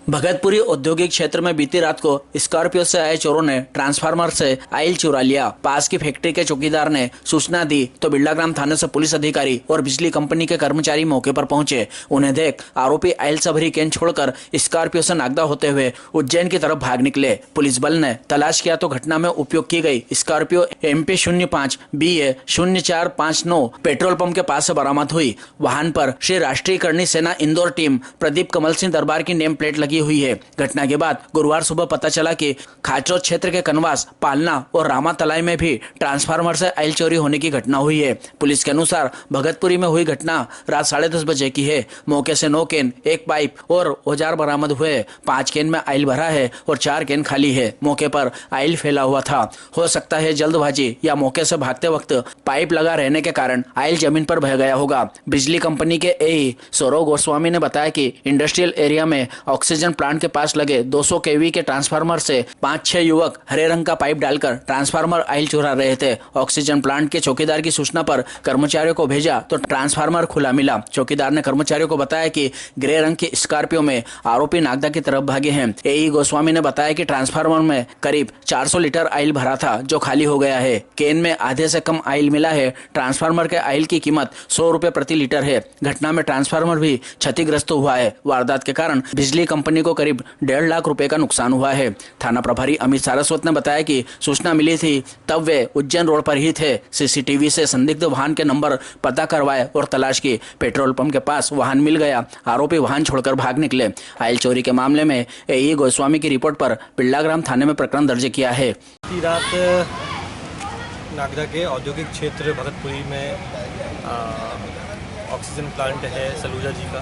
भगतपुरी औद्योगिक क्षेत्र में बीती रात को स्कॉर्पियो से आए चोरों ने ट्रांसफार्मर से आयल चुरा लिया। पास की फैक्ट्री के चौकीदार ने सूचना दी तो बिरलाग्राम थाने से पुलिस अधिकारी और बिजली कंपनी के कर्मचारी मौके पर पहुंचे। उन्हें देख आरोपी आयल से भरी कैन छोड़कर स्कॉर्पियो से नागदा होते हुए उज्जैन की तरफ भाग निकले। पुलिस बल ने तलाश किया तो घटना में उपयोग की गई Scorpio MP05 BA 0459 petrol pump के पास से बरामद हुई। वाहन पर श्री राष्ट्रीय करणी सेना इंदौर टीम प्रदीप कमल सिंह दरबार की नेम प्लेट लगी हुई है। घटना के बाद गुरुवार सुबह पता चला कि खाचरोद क्षेत्र के कनवास, पालना और रामा तलाई में भी ट्रांसफार्मर से आयल चोरी होने की घटना हुई है। पुलिस के अनुसार भगतपुरी में हुई घटना रात 10:30 बजे की है। मौके से 9 कैन, 1 पाइप और औजार बरामद हुए। 5 कैन में आयल भरा है और 4 कैन खाली है। मौके पर आयल फैला हुआ था। हो सकता है जल्दबाजी या मौके से भागते वक्त पाइप लगा रहने के कारण आयल जमीन पर बह गया होगा। बिजली कंपनी के AE सौरव गोस्वामी ने बताया कि इंडस्ट्रियल एरिया में ऑक्सीजन प्लांट के पास लगे 200 kV के ट्रांसफार्मर से 5-6 युवक हरे रंग का पाइप डालकर ट्रांसफार्मर आयल चुरा रहे थे। ऑक्सीजन प्लांट के चौकीदार की सूचना पर कर्मचारियों को भेजा तो ट्रांसफार्मर खुला मिला। चौकीदार ने कर्मचारियों को बताया कि ग्रे रंग की स्कॉर्पियो में आरोपी नागदा की तरफ भागे हैं। AE गोस्वामी ने बताया कि ट्रांसफार्मर में करीब 400 लीटर आयल भरा था जो खाली हो गया है। कैन में आधे से कम आयल मिला है। ट्रांसफार्मर के आयल की कीमत 100 रुपए प्रति लीटर है। घटना में ट्रांसफार्मर भी क्षतिग्रस्त हुआ है। वारदात के कारण बिजली कंपनी को करीब 1.5 लाख रुपए का नुकसान हुआ है। थाना प्रभारी अमित सारस्वत ने बताया कि सूचना मिली थी तब वे उज्जैन रोड पर ही थे। CCTV से संदिग्ध वाहन के नंबर पता करवाए और तलाश की। पेट्रोल पंप के पास वाहन मिल गया। आरोपी वाहन छोड़कर भाग निकले। आयल चोरी के मामले में AE गोस्वामी की रिपोर्ट पर बिरलाग्राम थाने में प्रकरण दर्ज किया है। रात नागदा के औद्योगिक क्षेत्र भगतपुरी में ऑक्सीजन प्लांट है सलूजा जी का,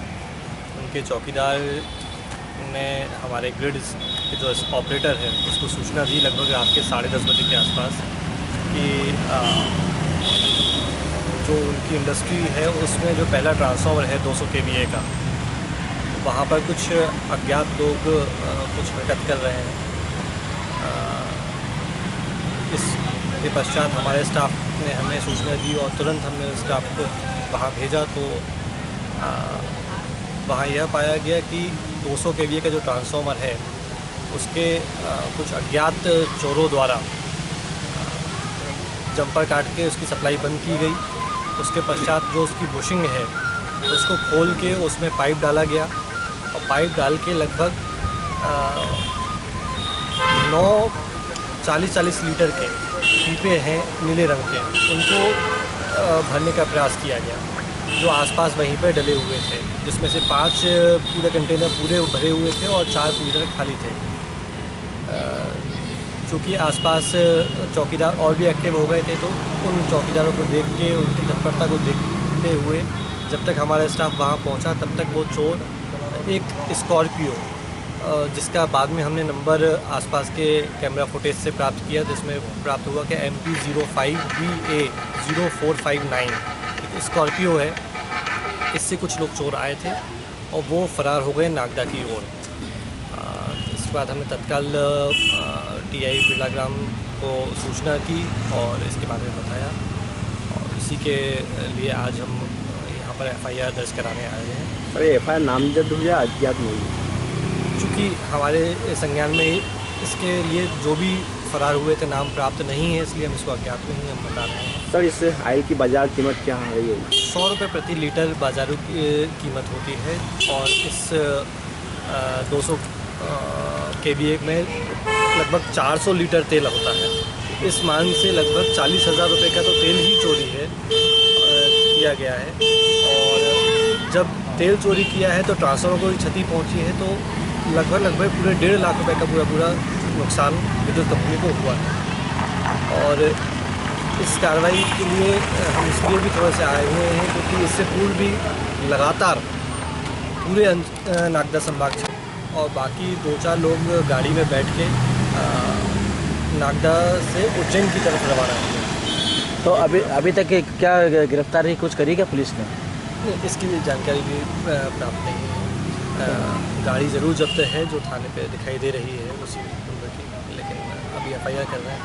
उनके चौकीदार ने हमारे ग्रिड के जो ऑपरेटर है उसको सूचना दी लगभग रात के 10:30 बजे के आसपास कि जो उनकी इंडस्ट्री है उसमें जो पहला ट्रांसफार्मर है 200 kVA का, वहाँ पर कुछ अज्ञात लोग कुछ हरकत कर रहे हैं। इसके पश्चात हमारे स्टाफ ने हमें सूचना दी और तुरंत हमने स्टाफ को वहाँ भेजा तो वहाँ यह पाया गया कि 200 kVA का जो ट्रांसफार्मर है उसके कुछ अज्ञात चोरों द्वारा जंपर काट के उसकी सप्लाई बंद की गई। उसके पश्चात जो उसकी बुशिंग है उसको खोल के उसमें पाइप डाला गया और पाइप डाल के लगभग 40 लीटर के पीपे हैं नीले रंग के, उनको भरने का प्रयास किया गया जो आसपास वहीं पर डले हुए थे, जिसमें से 5 पूरे कंटेनर पूरे भरे हुए थे और 4 कंटेनर खाली थे। चूँकि आसपास चौकीदार और भी एक्टिव हो गए थे तो उन चौकीदारों को देख के उनकी तत्परता को देखते हुए जब तक हमारा स्टाफ वहाँ पहुँचा तब तक वो चोर एक स्कॉर्पियो जिसका बाद में हमने नंबर आसपास के कैमरा फुटेज से प्राप्त किया, जिसमें प्राप्त हुआ कि MP05 BA 0459 स्कॉर्पियो है, इससे कुछ लोग चोर आए थे और वो फरार हो गए नागदा की ओर। इसके बाद हमने तत्काल TI बिरलाग्राम को सूचना की और इसके बारे में बताया और इसी के लिए आज हम यहाँ पर FIR दर्ज कराने आए हैं। अरे FIR नामजद हुई या अज्ञात में हुई? चूँकि हमारे संज्ञान में इसके लिए जो भी फरार हुए थे नाम प्राप्त नहीं है, इसलिए हम इसको अज्ञात में ही हम बता रहे हैं। सर, इस आयल की बाजार कीमत क्या है? 100 रुपये प्रति लीटर बाजारू कीमत होती है और इस 200 kVA में लगभग 400 लीटर तेल होता है। इस मान से लगभग 40,000 रुपये का तो तेल ही चोरी है किया गया है और जब तेल चोरी किया है तो ट्रांसफार्मर को क्षति पहुंची है तो लगभग पूरे 1.5 लाख रुपए का पूरा नुकसान विद्युत कंपनी को हुआ है। और इस कार्रवाई के लिए हम इसलिए भी थोड़े से आए हुए हैं क्योंकि इससे पूर्व भी लगातार पूरे नागदा संभाग और बाकी 2-4 लोग गाड़ी में बैठ के नागदा से उज्जैन की तरफ रवाना हुए। तो अभी तक क्या गिरफ्तारी कुछ करी क्या पुलिस ने? इसकी जानकारी भी प्राप्त नहीं है। गाड़ी ज़रूर जब्त है जो थाने पे दिखाई दे रही है उसी नंबर की, लेकिन अभी FIR कर रहे हैं।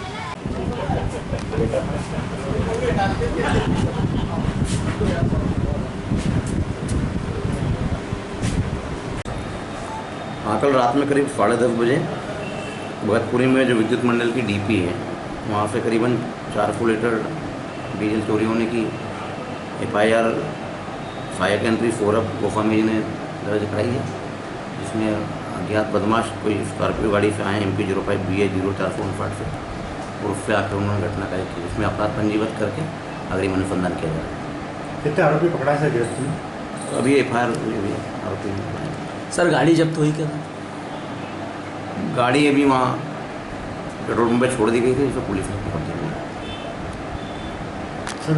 हाँ, कल रात में करीब 10:30 बजे भगतपुरी में जो विद्युत मंडल की डीपी है वहाँ से करीबन 400 लीटर डीजल चोरी होने की FIR सहायक एंट्री 4 अब गोफामेज ने दर्ज कराई है, जिसमें अज्ञात बदमाश कोई स्कॉर्पियो गाड़ी से आए MP 05 BA 0459 से और उससे आकर उन्होंने घटना कार्य की, जिसमें अपराध पंजीबद्ध करके अग्रिम अनुसंधान किया जा रहा है। कितने आरोपी पकड़ा है गिरफ्त में? अभी FIR हुई है आरोपी में। सर गाड़ी जब्त हुई क्या? गाड़ी अभी वहाँ पेट्रोल पंप पे छोड़ दी गई थी, जिसको पुलिस ने पकड़ लिया। सर